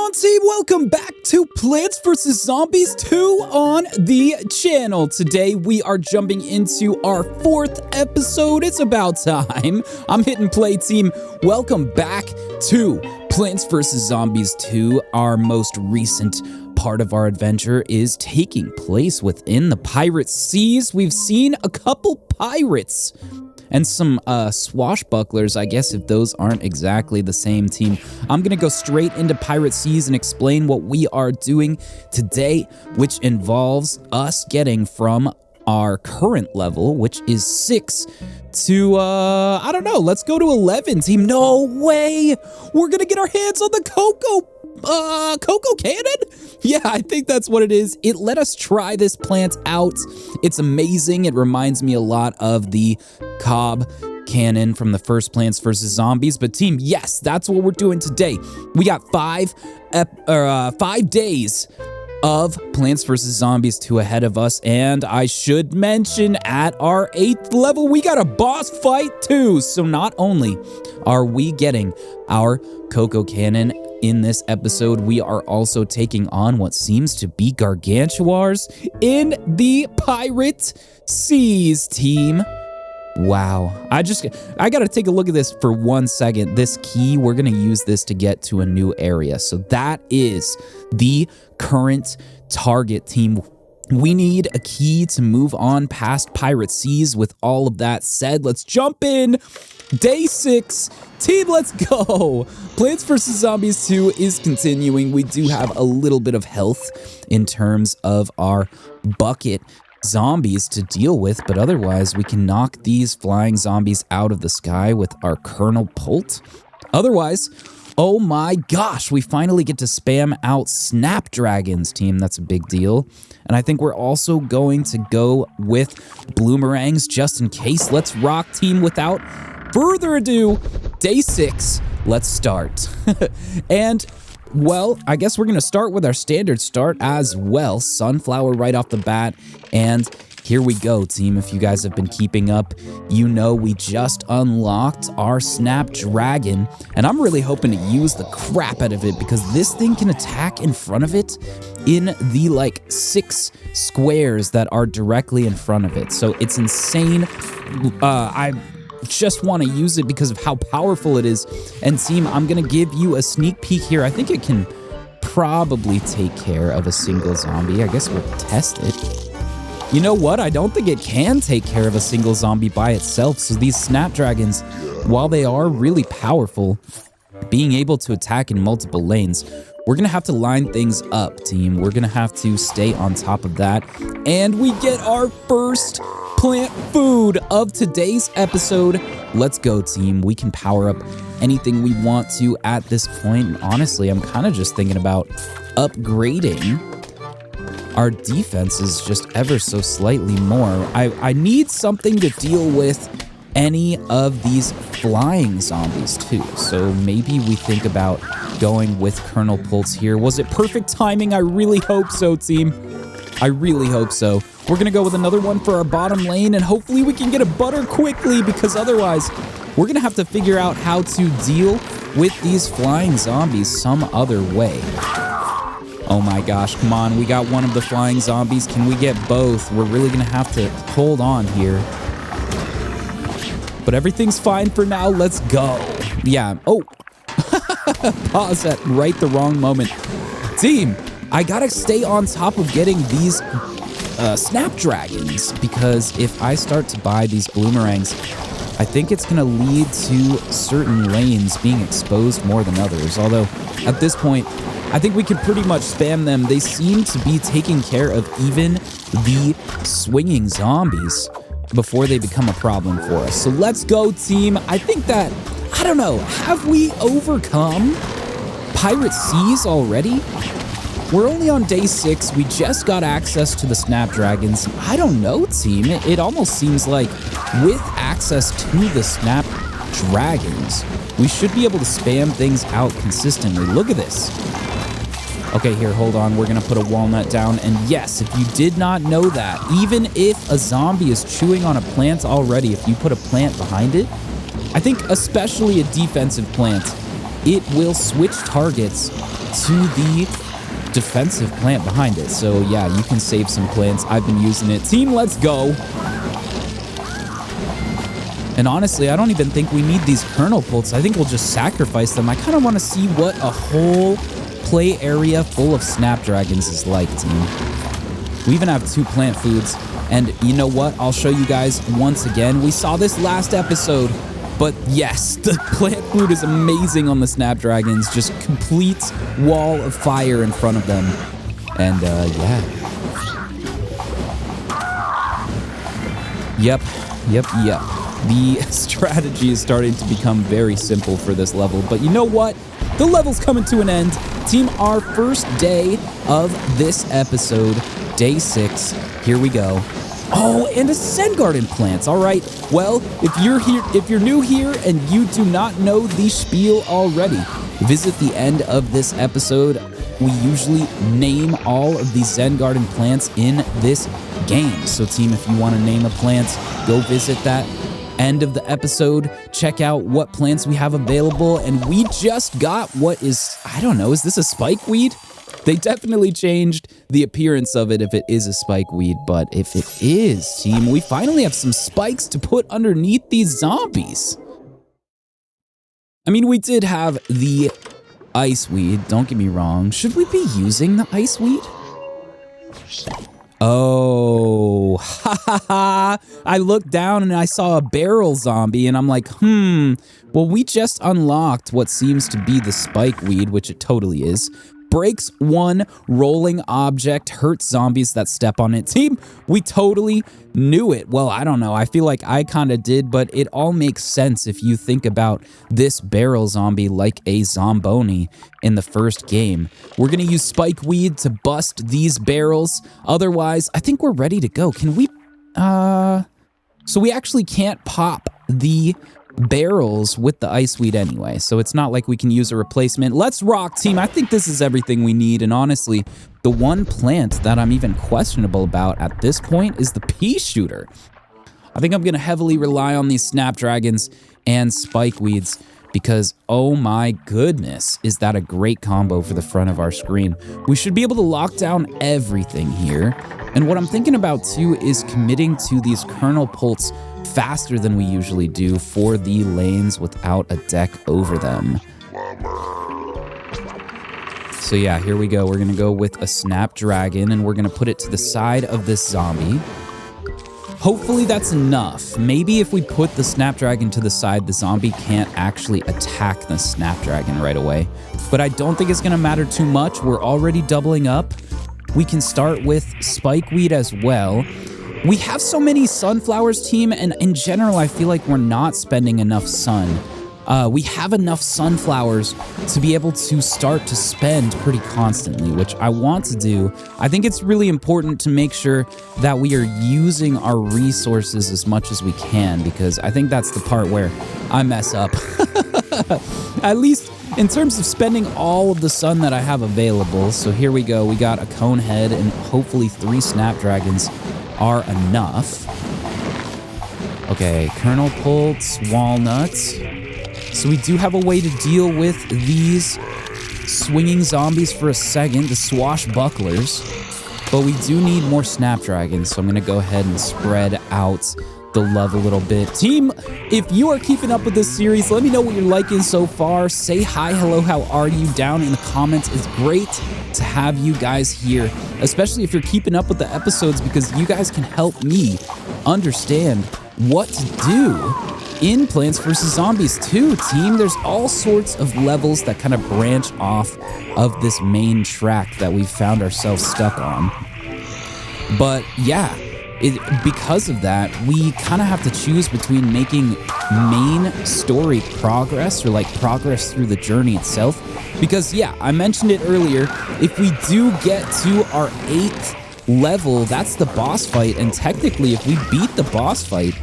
on, team? Welcome back to Plants vs. Zombies 2 on the channel. Today, we are jumping into our 4th episode. It's about time. I'm hitting play, team. Welcome back to Plants vs. Zombies 2. Our most recent part of our adventure is taking place within the pirate seas. We've seen a couple pirates and some swashbucklers, I guess, if those aren't exactly the same team. I'm gonna go straight into Pirate Seas and explain what we are doing today, which involves us getting from our current level, which is 6, to, I don't know, let's go to 11, team. No way! We're gonna get our hands on the cocoa cannon? Yeah, I think that's what it is. It let us try this plant out. It's amazing. It reminds me a lot of the cob cannon from the first Plants vs. Zombies. But team, yes, that's what we're doing today. We got 5 days of Plants vs. Zombies 2 ahead of us, and I should mention at our 8th level, we got a boss fight too. So not only are we getting our cocoa cannon in this episode, we are also taking on what seems to be gargantuars in the pirate seas, team. Wow. I gotta take a look at this for 1 second. This key, we're gonna use this to get to a new area. So that is the current target, team. We need a key to move on past pirate seas. With all of that said, let's jump in. Day 6, team, let's go. Plants vs. Zombies 2 is continuing. We do have a little bit of health in terms of our bucket zombies to deal with, but otherwise we can knock these flying zombies out of the sky with our Colonel Pult. Otherwise, oh my gosh, we finally get to spam out snapdragons, team. That's a big deal. And I think we're also going to go with bloomerangs just in case. Let's rock, team. Without further ado, day 6, let's start. And well, I guess we're gonna start with our standard start as well. Sunflower right off the bat, and here we go, team. If you guys have been keeping up, you know we just unlocked our Snapdragon, and I'm really hoping to use the crap out of it because this thing can attack in front of it in the, like, 6 squares that are directly in front of it. So it's insane. I just want to use it because of how powerful it is. And team, I'm gonna give you a sneak peek here. I think it can probably take care of a single zombie. I guess we'll test it. You know what? I don't think it can take care of a single zombie by itself. So these snapdragons, while they are really powerful, being able to attack in multiple lanes, we're gonna have to line things up, team. We're gonna have to stay on top of that. And we get our first plant food of today's episode. Let's go, team. We can power up anything we want to at this point. And honestly, I'm kind of just thinking about upgrading our defenses just ever so slightly more. I need something to deal with any of these flying zombies too. So maybe we think about going with Colonel Pulse here. Was it perfect timing? I really hope so, team. I really hope so. We're gonna go with another one for our bottom lane, and hopefully we can get a butter quickly, because otherwise we're gonna have to figure out how to deal with these flying zombies some other way. Oh my gosh, come on, we got one of the flying zombies. Can we get both? We're really gonna have to hold on here. But everything's fine for now, let's go. Yeah, oh, pause at right the wrong moment. Team, I gotta stay on top of getting these snapdragons, because if I start to buy these bloomerangs, I think it's gonna lead to certain lanes being exposed more than others. Although at this point, I think we could pretty much spam them. They seem to be taking care of even the swinging zombies before they become a problem for us. So let's go, team. I think that, I don't know, have we overcome Pirate Seas already? We're only on day 6. We just got access to the Snapdragons. I don't know, team. It almost seems like with access to the Snapdragons, we should be able to spam things out consistently. Look at this. Okay, here, hold on. We're gonna put a walnut down. And yes, if you did not know that, even if a zombie is chewing on a plant already, if you put a plant behind it, I think especially a defensive plant, it will switch targets to the defensive plant behind it. So yeah, you can save some plants. I've been using it. Team, let's go. And honestly, I don't even think we need these kernel pults. I think we'll just sacrifice them. I kind of want to see what a whole play area full of snapdragons is like, team. We even have 2 plant foods. And you know what? I'll show you guys once again. We saw this last episode, but yes, the plant food is amazing on the snapdragons. Just complete wall of fire in front of them. And yeah. Yep. The strategy is starting to become very simple for this level, but you know what? The level's coming to an end. Team, our first day of this episode, day 6. Here we go. Oh, and a Zen Garden plants. All right. Well, if you're new here and you do not know the spiel already, visit the end of this episode. We usually name all of the Zen Garden plants in this game. So team, if you want to name a plant, go visit that end of the episode, check out what plants we have available, and we just got what is, I don't know, is this a spike weed? They definitely changed the appearance of it if it is a spike weed, but if it is, team, we finally have some spikes to put underneath these zombies. I mean, we did have the ice weed, don't get me wrong. Should we be using the ice weed? Oh, ha ha ha. I looked down and I saw a barrel zombie and I'm like, well, we just unlocked what seems to be the spike weed, which it totally is. Breaks 1 rolling object, hurts zombies that step on it. Team, we totally knew it. Well, I don't know. I feel like I kind of did, but it all makes sense if you think about this barrel zombie like a zomboni in the first game. We're going to use spike weed to bust these barrels. Otherwise, I think we're ready to go. Can we... So we actually can't pop the barrels with the ice weed anyway, so it's not like we can use a replacement. Let's rock, team. I think this is everything we need, and honestly, the one plant that I'm even questionable about at this point is the pea shooter. I think I'm going to heavily rely on these snapdragons and spike weeds because, oh my goodness, is that a great combo for the front of our screen. We should be able to lock down everything here, and what I'm thinking about too is committing to these kernel pults faster than we usually do for the lanes without a deck over them. So yeah, here we go. We're gonna go with a snapdragon and we're gonna put it to the side of this zombie. Hopefully that's enough. Maybe if we put the snapdragon to the side, the zombie can't actually attack the snapdragon right away. But I don't think it's gonna matter too much. We're already doubling up. We can start with spike weed as well. We have so many sunflowers, team, and in general, I feel like we're not spending enough sun. We have enough sunflowers to be able to start to spend pretty constantly, which I want to do. I think it's really important to make sure that we are using our resources as much as we can, because I think that's the part where I mess up. At least in terms of spending all of the sun that I have available. So here we go. We got a cone head and hopefully 3 snapdragons are enough. Okay, kernel pults, walnuts. So we do have a way to deal with these swinging zombies for a second, the swashbucklers. But we do need more snapdragons, so I'm gonna go ahead and spread out the love a little bit. Team, if you are keeping up with this series, let me know what you're liking so far. Say hi, hello, how are you down in the comments. It's great to have you guys here, especially if you're keeping up with the episodes, because you guys can help me understand what to do in Plants vs. Zombies 2, team. There's all sorts of levels that kind of branch off of this main track that we found ourselves stuck on. But yeah, because of that, we kind of have to choose between making main story progress or like progress through the journey itself. Because yeah, I mentioned it earlier, if we do get to our 8th level, that's the boss fight. And technically, if we beat the boss fight,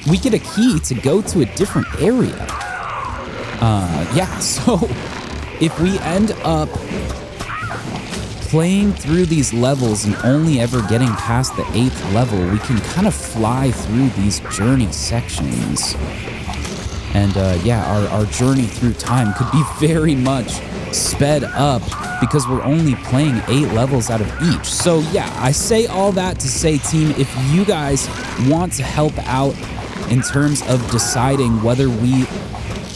we get a key to go to a different area. Yeah, so if we end up playing through these levels and only ever getting past the 8th level, we can kind of fly through these journey sections. And yeah, our journey through time could be very much sped up because we're only playing 8 levels out of each. So yeah, I say all that to say, team, if you guys want to help out in terms of deciding whether we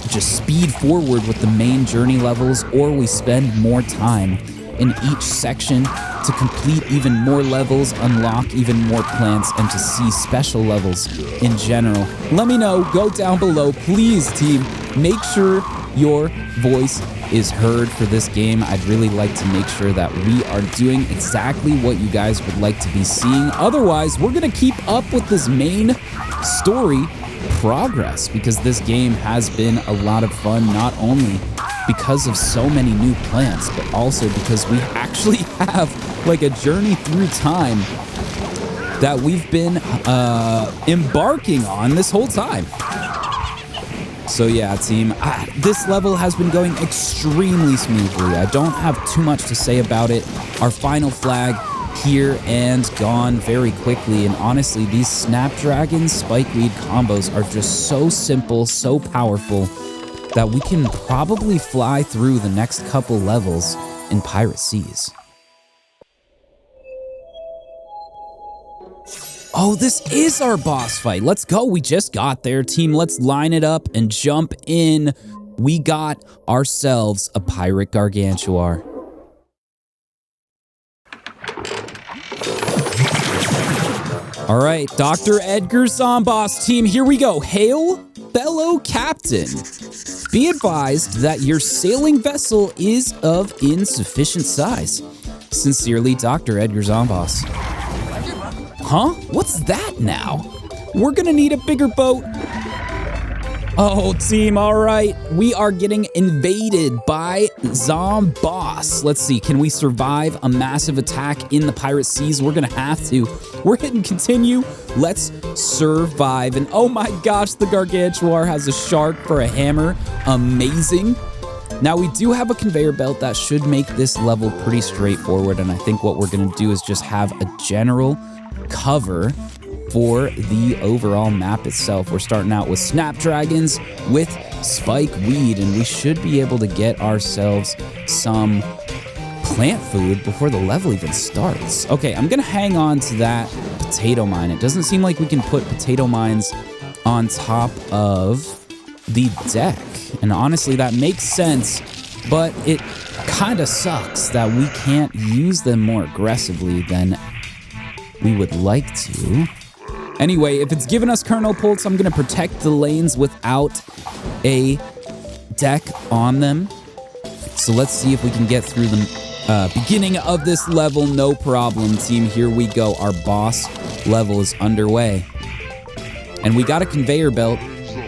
just speed forward with the main journey levels or we spend more time in each section to complete even more levels, unlock even more plants, and to see special levels in general, let me know. Go down below, please, team. Make sure your voice is heard for this game. I'd really like to make sure that we are doing exactly what you guys would like to be seeing. Otherwise, we're gonna keep up with this main story progress because this game has been a lot of fun, not only because of so many new plants, but also because we actually have like a journey through time that we've been embarking on this whole time. So yeah, team, this level has been going extremely smoothly. I don't have too much to say about it. Our final flag here and gone very quickly. And honestly, these Snapdragon Spikeweed combos are just so simple, so powerful that we can probably fly through the next couple levels in Pirate Seas. Oh, this is our boss fight. Let's go. We just got there, team. Let's line it up and jump in. We got ourselves a Pirate Gargantuar. All right, Dr. Edgar Zomboss, team, here we go. Hail, fellow captain. Be advised that your sailing vessel is of insufficient size. Sincerely, Dr. Edgar Zomboss. Huh? What's that now? We're gonna need a bigger boat. Oh, team, all right. We are getting invaded by Zomboss. Let's see, can we survive a massive attack in the Pirate Seas? We're gonna have to. We're hitting continue. Let's survive. And oh my gosh, the Gargantuar has a shark for a hammer. Amazing. Now, we do have a conveyor belt that should make this level pretty straightforward. And I think what we're gonna do is just have a general cover for the overall map itself. We're starting out with Snapdragons with Spikeweed, and we should be able to get ourselves some plant food before the level even starts. Okay, I'm gonna hang on to that potato mine. It doesn't seem like we can put potato mines on top of the deck, and honestly, that makes sense, but it kind of sucks that we can't use them more aggressively than we would like to. Anyway, if it's giving us kernel pulse, I'm gonna protect the lanes without a deck on them. So let's see if we can get through the beginning of this level. No problem, team. Here we go. Our boss level is underway. And we got a conveyor belt.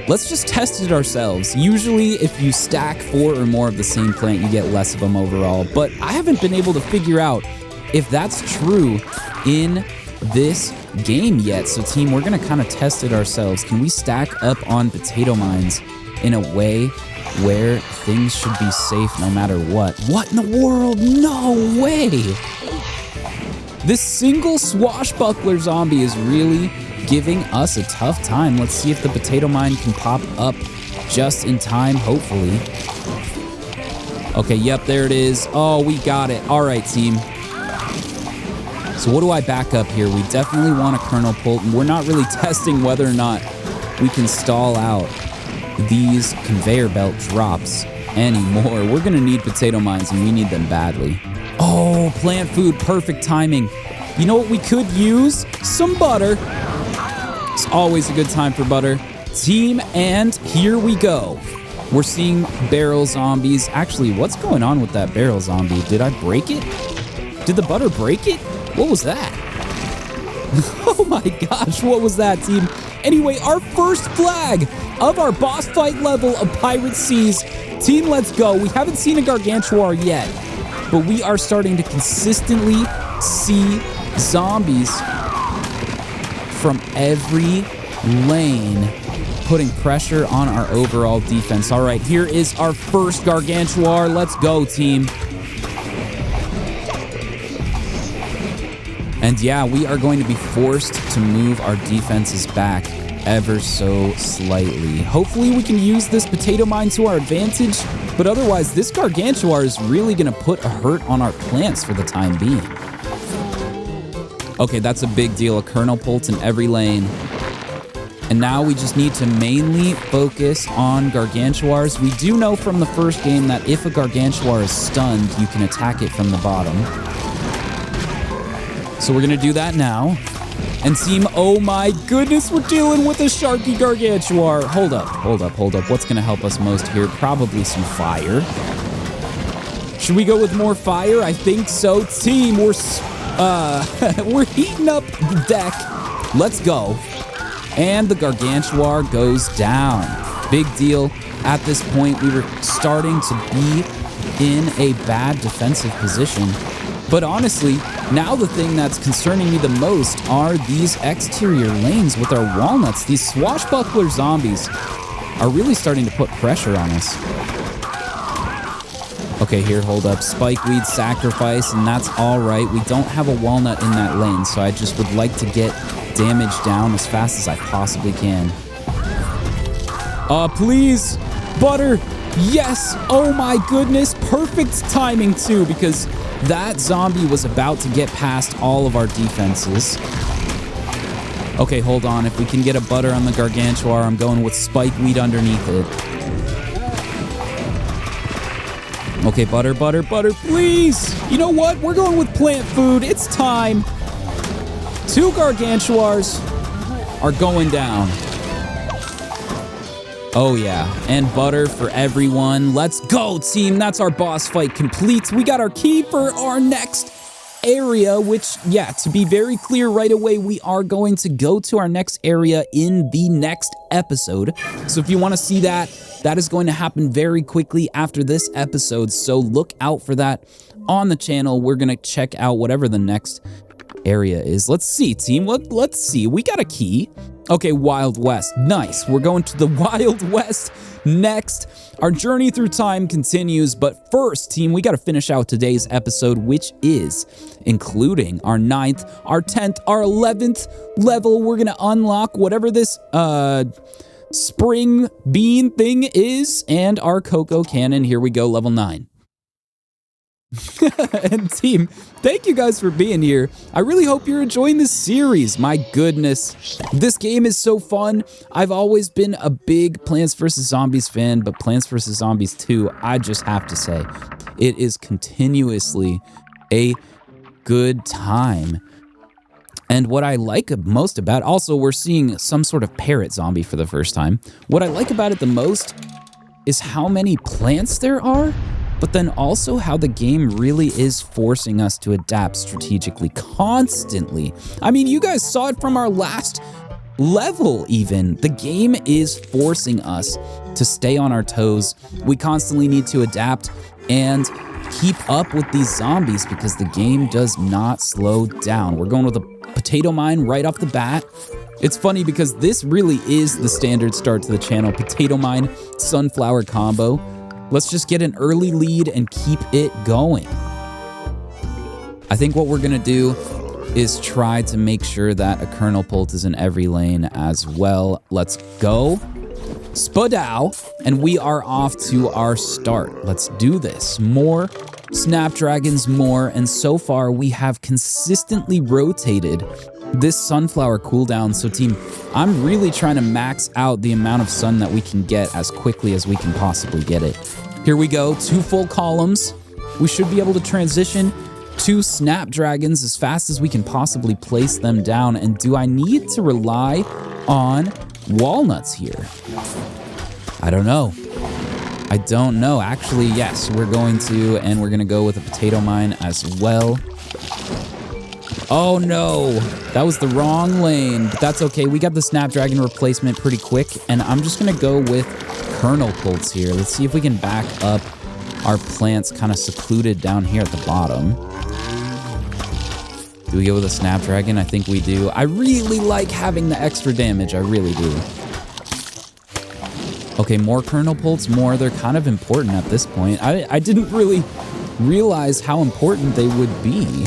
Let's just test it ourselves. Usually, if you stack 4 or more of the same plant, you get less of them overall. But I haven't been able to figure out if that's true in this game yet. So team, we're gonna kind of test it ourselves. Can we stack up on potato mines in a way where things should be safe no matter what? What in the world? No way! This single swashbuckler zombie is really giving us a tough time. Let's see if the potato mine can pop up just in time, hopefully. Okay, yep, there it is. Oh, we got it. All right, team. So what do I back up here? We definitely want a kernel pult, and we're not really testing whether or not we can stall out these conveyor belt drops anymore. We're gonna need potato mines, and we need them badly. Oh, plant food, perfect timing. You know what we could use? Some butter. It's always a good time for butter. Team, and here we go. We're seeing barrel zombies. Actually, what's going on with that barrel zombie? Did I break it? Did the butter break it? What was that? Oh my gosh, what was that, team? Anyway, our first flag of our boss fight level of Pirate Seas. Team, let's go. We haven't seen a Gargantuar yet, but we are starting to consistently see zombies from every lane, putting pressure on our overall defense. All right, here is our first Gargantuar. Let's go, team. And yeah, we are going to be forced to move our defenses back ever so slightly. Hopefully we can use this potato mine to our advantage, but otherwise this Gargantuar is really going to put a hurt on our plants for the time being. Okay, that's a big deal. A Kernel Pulse in every lane. And now we just need to mainly focus on Gargantuars. We do know from the first game that if a Gargantuar is stunned, you can attack it from the bottom. So we're going to do that now. And team, oh my goodness, we're dealing with a Sharky Gargantuar. Hold up. What's going to help us most here? Probably some fire. Should we go with more fire? I think so. Team, we're heating up the deck. Let's go. And the Gargantuar goes down. Big deal. At this point, we were starting to be in a bad defensive position. But honestly, now the thing that's concerning me the most are these exterior lanes with our walnuts. These swashbuckler zombies are really starting to put pressure on us. Okay, here, hold up. Spikeweed sacrifice, and that's all right. We don't have a walnut in that lane, so I just would like to get damage down as fast as I possibly can. Please, butter. Yes. Oh my goodness. Perfect timing too, because that zombie was about to get past all of our defenses. Okay, hold on. If we can get a butter on the Gargantuar, I'm going with Spikeweed underneath it. Okay, butter, please. You know what? We're going with plant food. It's time. 2 Gargantuars are going down. Oh yeah, and butter for everyone. Let's go, team. That's our boss fight complete. We got our key for our next area, which, yeah, to be very clear right away, we are going to go to our next area in the next episode. So if you want to see that, that is going to happen very quickly after this episode. So look out for that on the channel. We're going to check out whatever the next area is. Let's see, team. Let's see. We got a key. Okay, Wild West. Nice. We're going to the Wild West next. Our journey through time continues, but first, team, we got to finish out today's episode, which is including our 9th, our 10th, our 11th level. We're going to unlock whatever this spring bean thing is, and our Cocoa Cannon. Here we go, level 9. And team, thank you guys for being here. I really hope you're enjoying this series. My goodness, this game is so fun. I've always been a big Plants vs. Zombies fan, but Plants vs. Zombies 2, I just have to say, it is continuously a good time. And what I like most about it, also we're seeing some sort of parrot zombie for the first time. What I like about it the most is how many plants there are, but then also how the game really is forcing us to adapt strategically constantly. I mean, you guys saw it from our last level even. The game is forcing us to stay on our toes. We constantly need to adapt and keep up with these zombies because the game does not slow down. We're going with a potato mine right off the bat. It's funny because this really is the standard start to the channel. Potato mine, sunflower combo. Let's just get an early lead and keep it going. I think what we're gonna do is try to make sure that a Kernel Pulse is in every lane as well. Let's go. Spadow, and we are off to our start. Let's do this. More Snapdragons, more, and so far we have consistently rotated this sunflower cooldown. So team, I'm really trying to max out the amount of sun that we can get as quickly as we can possibly get it. Here we go, 2 full columns. We should be able to transition 2 Snapdragons as fast as we can possibly place them down. And do I need to rely on walnuts here? I don't know. I don't know. Actually, yes, we're going to, and we're gonna go with a potato mine as well. Oh no, that was the wrong lane, but that's okay. We got the Snapdragon replacement pretty quick, and I'm just gonna go with Kernel Pulse here. Let's see if we can back up our plants kind of secluded down here at the bottom. Do we go with a Snapdragon? I think we do. I really like having the extra damage, I really do. Okay, more Kernel Pulse, more. They're kind of important at this point. I didn't really realize how important they would be.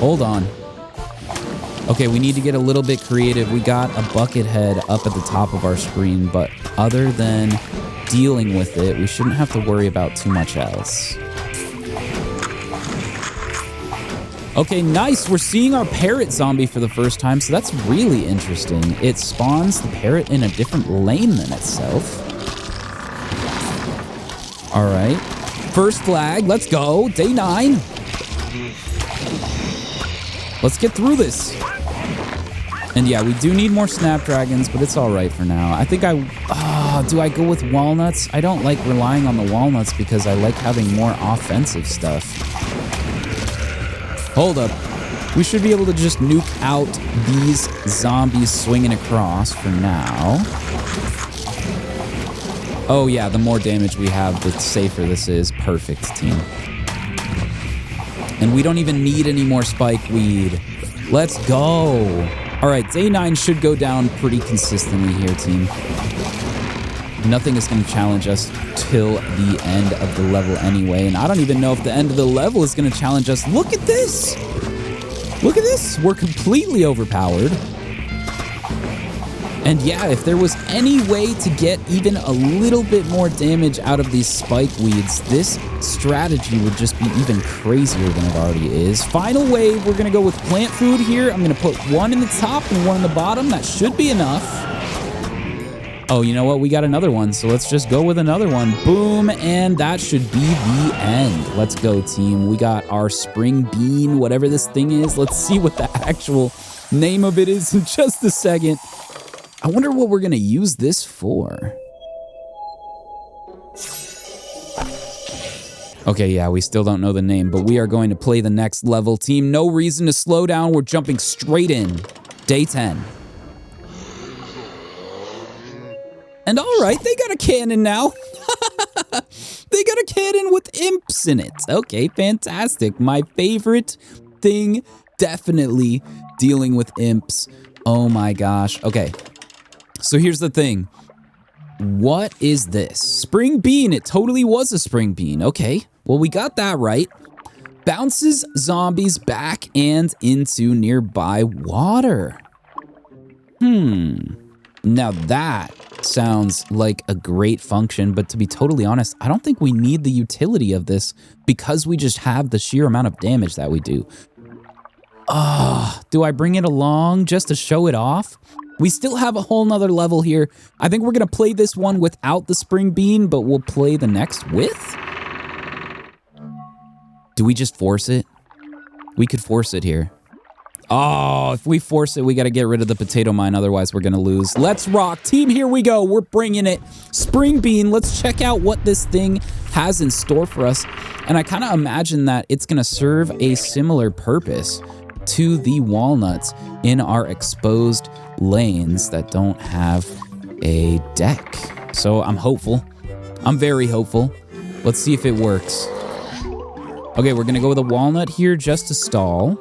Hold on. Okay, we need to get a little bit creative. We got a bucket head up at the top of our screen, but other than dealing with it, we shouldn't have to worry about too much else. Okay, nice. We're seeing our parrot zombie for the first time, so that's really interesting. It spawns the parrot in a different lane than itself. All right. First flag. Let's go. Day 9. Let's get through this. And yeah, we do need more snapdragons, but it's all right for now. I think do I go with walnuts? I don't like relying on the walnuts because I like having more offensive stuff. Hold up. We should be able to just nuke out these zombies swinging across for now. Oh yeah, the more damage we have, the safer this is. Perfect, team. And we don't even need any more spike weed. Let's go. All right, day 9 should go down pretty consistently here, team. Nothing is going to challenge us till the end of the level anyway. And I don't even know if the end of the level is going to challenge us. Look at this. Look at this. We're completely overpowered. And yeah, if there was any way to get even a little bit more damage out of these spike weeds, this strategy would just be even crazier than it already is. Final wave, we're going to go with plant food here. I'm going to put one in the top and one in the bottom. That should be enough. Oh, you know what? We got another one, so let's just go with another one. Boom, and that should be the end. Let's go, team. We got our spring bean, whatever this thing is. Let's see what the actual name of it is in just a second. I wonder what we're going to use this for. Okay, yeah, we still don't know the name, but we are going to play the next level, team. No reason to slow down. We're jumping straight in. Day 10. And all right, they got a cannon now. They got a cannon with imps in it. Okay, fantastic. My favorite thing, definitely dealing with imps. Oh my gosh. Okay. So here's the thing. What is this? Spring bean. It totally was a spring bean. Okay. Well, we got that right. Bounces zombies back and into nearby water. Now that sounds like a great function, but to be totally honest, I don't think we need the utility of this because we just have the sheer amount of damage that we do. Do I bring it along just to show it off? We still have a whole nother level here. I think we're going to play this one without the spring bean, but we'll play the next with? Do we just force it? We could force it here. Oh, if we force it, we got to get rid of the potato mine. Otherwise, we're going to lose. Let's rock. Team, here we go. We're bringing it. Spring bean. Let's check out what this thing has in store for us. And I kind of imagine that it's going to serve a similar purpose to the walnuts in our exposed lanes that don't have a deck. So I'm hopeful. I'm very hopeful. Let's see if it works. Okay, we're gonna go with a walnut here just to stall.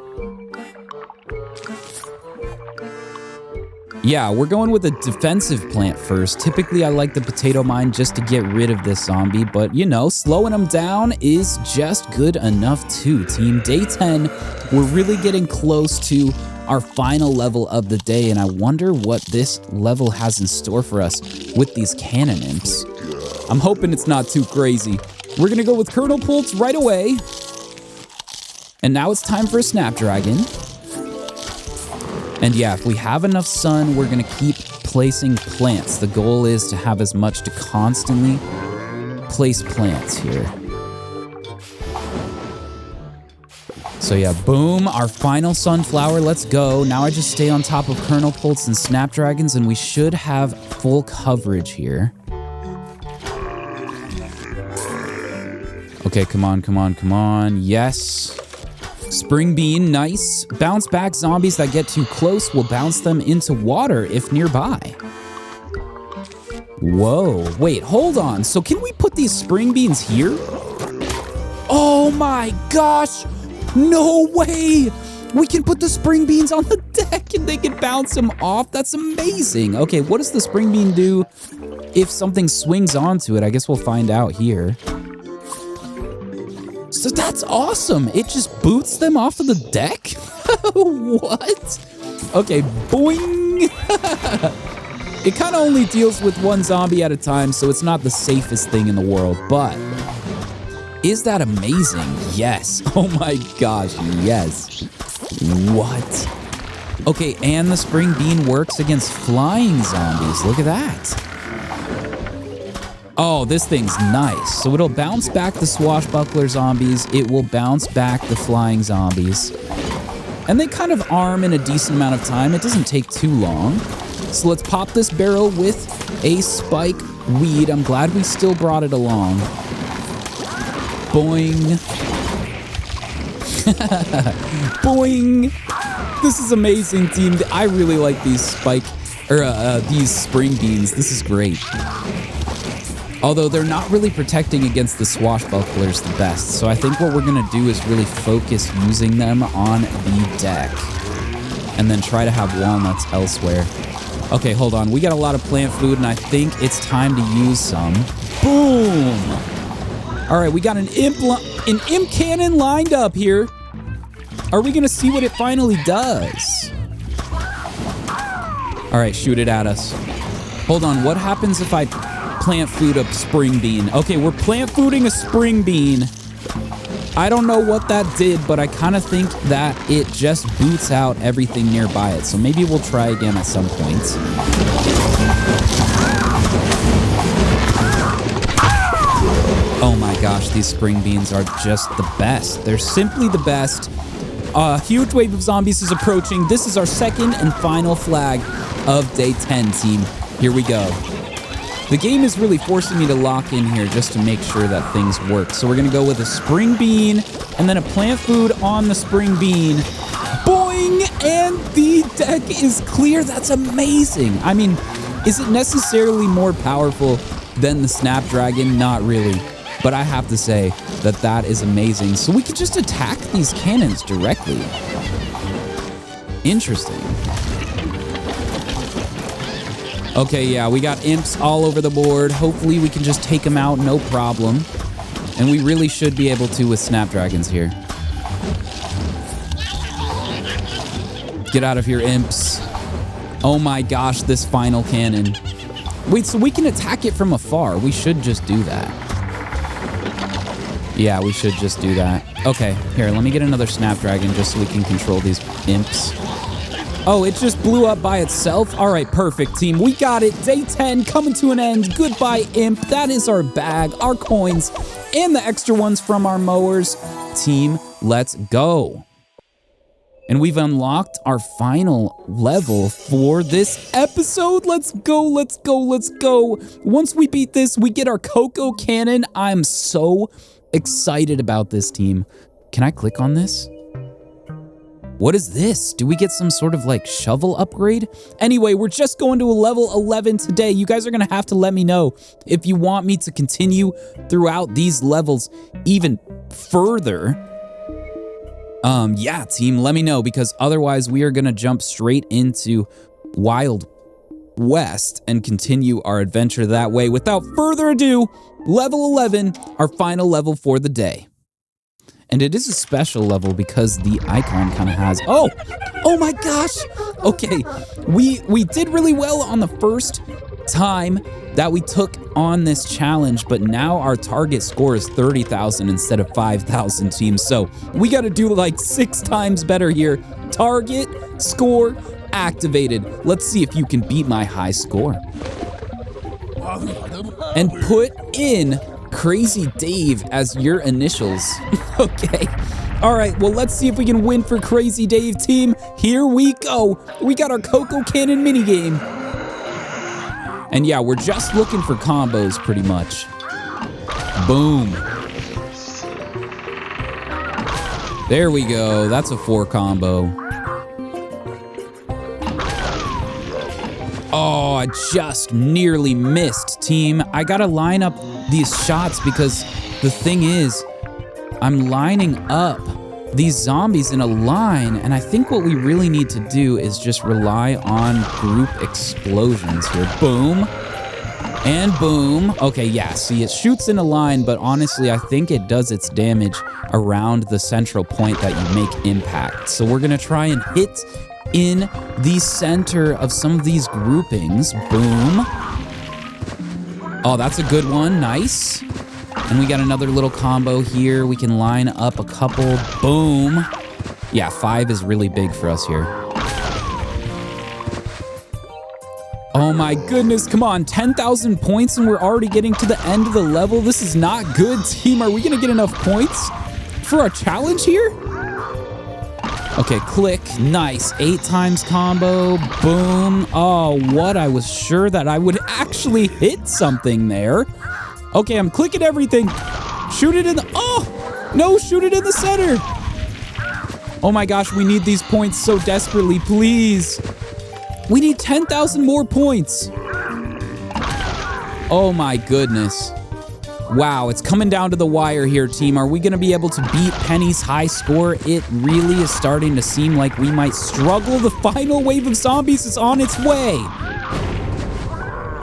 Yeah, we're going with a defensive plant first. Typically, I like the potato mine just to get rid of this zombie, but you know, slowing them down is just good enough too, team. Day 10, we're really getting close to our final level of the day, and I wonder what this level has in store for us with these cannon imps. I'm hoping it's not too crazy. We're gonna go with Colonel Pulse right away. And now it's time for a Snapdragon. And yeah, if we have enough sun, we're gonna keep placing plants. The goal is to have as much to constantly place plants here. So yeah, boom, our final sunflower, let's go. Now I just stay on top of Colonel Pulse and Snapdragons, and we should have full coverage here. Okay, come on, come on, come on. Yes. Spring bean, nice. Bounce back zombies that get too close will bounce them into water if nearby. Whoa, wait, hold on. So can we put these spring beans here? Oh my gosh, no way. We can put the spring beans on the deck and they can bounce them off. That's amazing. Okay, what does the spring bean do if something swings onto it? I guess we'll find out here. So that's awesome. It just boots them off of the deck? What? Okay, boing. It kind of only deals with one zombie at a time, so it's not the safest thing in the world, but is that amazing? Yes. Oh my gosh, yes. What? Okay, and the spring bean works against flying zombies. Look at that. Oh, this thing's nice. So it'll bounce back the swashbuckler zombies. It will bounce back the flying zombies. And they kind of arm in a decent amount of time. It doesn't take too long. So let's pop this barrel with a spike weed. I'm glad we still brought it along. Boing. Boing. This is amazing, team. I really like these these spring beans. This is great. Although they're not really protecting against the swashbucklers the best. So I think what we're gonna do is really focus using them on the deck. And then try to have walnuts elsewhere. Okay, hold on. We got a lot of plant food and I think it's time to use some. Boom! All right, we got an imp cannon lined up here. Are we gonna see what it finally does? All right, shoot it at us. Hold on, what happens if I plant food a spring bean? Okay, we're plant fooding a spring bean. I don't know what that did, but I kind of think that it just boots out everything nearby it. So maybe we'll try again at some point. Oh my gosh, these spring beans are just the best. They're simply the best. A huge wave of zombies is approaching. This is our second and final flag of day 10, team. Here we go. The game is really forcing me to lock in here just to make sure that things work. So we're gonna go with a spring bean and then a plant food on the spring bean. Boing! And the deck is clear. That's amazing. I mean, is it necessarily more powerful than the Snapdragon? Not really. But I have to say that that is amazing. So we could just attack these cannons directly. Interesting. Okay, yeah, we got imps all over the board. Hopefully we can just take them out, no problem. And we really should be able to with Snapdragons here. Get out of here, imps. Oh my gosh, this final cannon. Wait, so we can attack it from afar. We should just do that. Yeah, we should just do that. Okay, here, let me get another Snapdragon just so we can control these imps. Oh, it just blew up by itself? All right, perfect, team. We got it. Day 10 coming to an end. Goodbye, imp. That is our bag, our coins, and the extra ones from our mowers. Team, let's go. And we've unlocked our final level for this episode. Let's go, let's go, let's go. Once we beat this, we get our Cocoa Cannon. I'm so excited about this, team. Can I click on this? What is this? Do we get some sort of like shovel upgrade? Anyway, we're just going to a level 11 today. You guys are gonna have to let me know if you want me to continue throughout these levels even further. Yeah, team, let me know, because otherwise we are gonna jump straight into Wild West and continue our adventure that way. Without further ado, level 11, our final level for the day. And it is a special level because the icon kind of has... Oh my gosh! Okay, we did really well on the first time that we took on this challenge, but now our target score is 30,000 instead of 5,000, teams. So we got to do like 6 times better here. Target score activated. Let's see if you can beat my high score. And put in Crazy Dave as your initials. Okay. All right, well, let's see if we can win for Crazy Dave, team. Here we go. We got our Cocoa Cannon minigame. And yeah, we're just looking for combos pretty much. Boom. There we go. That's a 4 combo. Oh, I just nearly missed, team. I gotta line up these shots because the thing is, I'm lining up these zombies in a line, and I think what we really need to do is just rely on group explosions here. Boom. And boom. Okay, yeah, see, it shoots in a line, but honestly, I think it does its damage around the central point that you make impact. So we're gonna try and hit in the center of some of these groupings. Boom. Oh, that's a good one. Nice. And we got another little combo here. We can line up a couple. Boom. Yeah, 5 is really big for us here. Oh my goodness, come on, 10,000 points and we're already getting to the end of the level. This is not good, team. Are we gonna get enough points for our challenge here? Okay, click, nice, 8 times combo, boom. Oh, what, I was sure that I would actually hit something there. Okay, I'm clicking everything. Shoot it in the, oh, no, shoot it in the center. Oh my gosh, we need these points so desperately, please. We need 10,000 more points. Oh my goodness. Wow, it's coming down to the wire here, team. Are we going to be able to beat Penny's high score? It really is starting to seem like we might struggle. The final wave of zombies is on its way.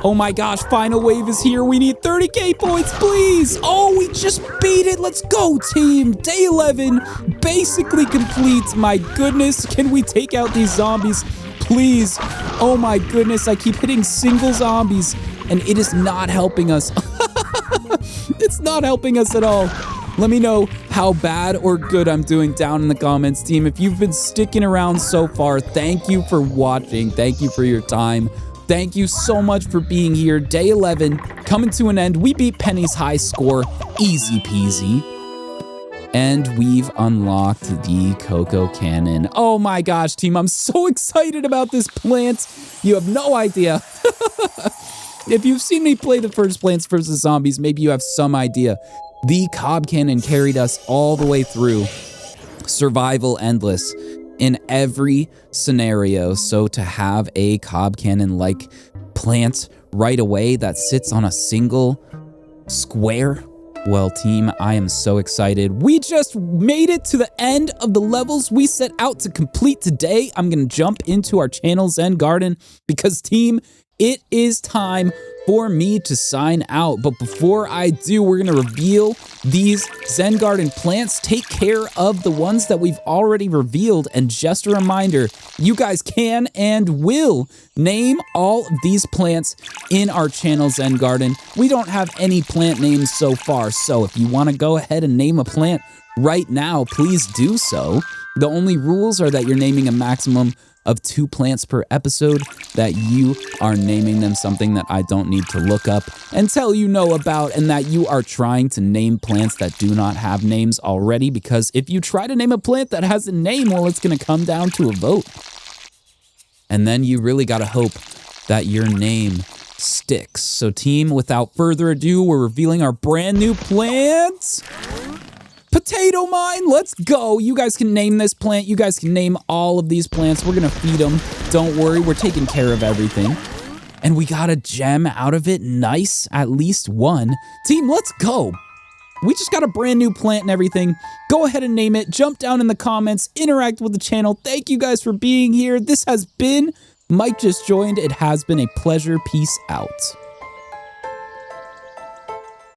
Oh my gosh, final wave is here. We need 30k points, please. Oh, we just beat it. Let's go, team. Day 11, basically complete. My goodness, can we take out these zombies? Please. Oh my goodness, I keep hitting single zombies and it is not helping us. It's not helping us at all. Let me know how bad or good I'm doing down in the comments, team. If you've been sticking around so far, thank you for watching. Thank you for your time. Thank you so much for being here. Day 11 coming to an end. We beat Penny's high score. Easy peasy. And we've unlocked the Cocoa Cannon. Oh my gosh, team, I'm so excited about this plant. You have no idea. If you've seen me play the first Plants vs. Zombies, maybe you have some idea. The Cob Cannon carried us all the way through. Survival endless in every scenario. So to have a Cob Cannon-like plant right away that sits on a single square, well, team, I am so excited. We just made it to the end of the levels we set out to complete today. I'm going to jump into our channel Zen Garden because, team, it is time for me to sign out. But before I do, we're going to reveal these Zen Garden plants. Take care of the ones that we've already revealed. And just a reminder, you guys can and will name all of these plants in our channel Zen Garden. We don't have any plant names so far, so if you want to go ahead and name a plant right now, please do so. The only rules are that you're naming a maximum of 2 plants per episode, that you are naming them something that I don't need to look up and tell you know about, and that you are trying to name plants that do not have names already, because if you try to name a plant that has a name, well, it's going to come down to a vote. And then you really got to hope that your name sticks. So, team, without further ado, we're revealing our brand new plant. Potato Mine, let's go. You guys can name this plant. You guys can name all of these plants. We're going to feed them. Don't worry, we're taking care of everything. And we got a gem out of it. Nice, at least one. Team, let's go. We just got a brand new plant and everything. Go ahead and name it. Jump down in the comments. Interact with the channel. Thank you guys for being here. This has been Mike Just Joined. It has been a pleasure. Peace out.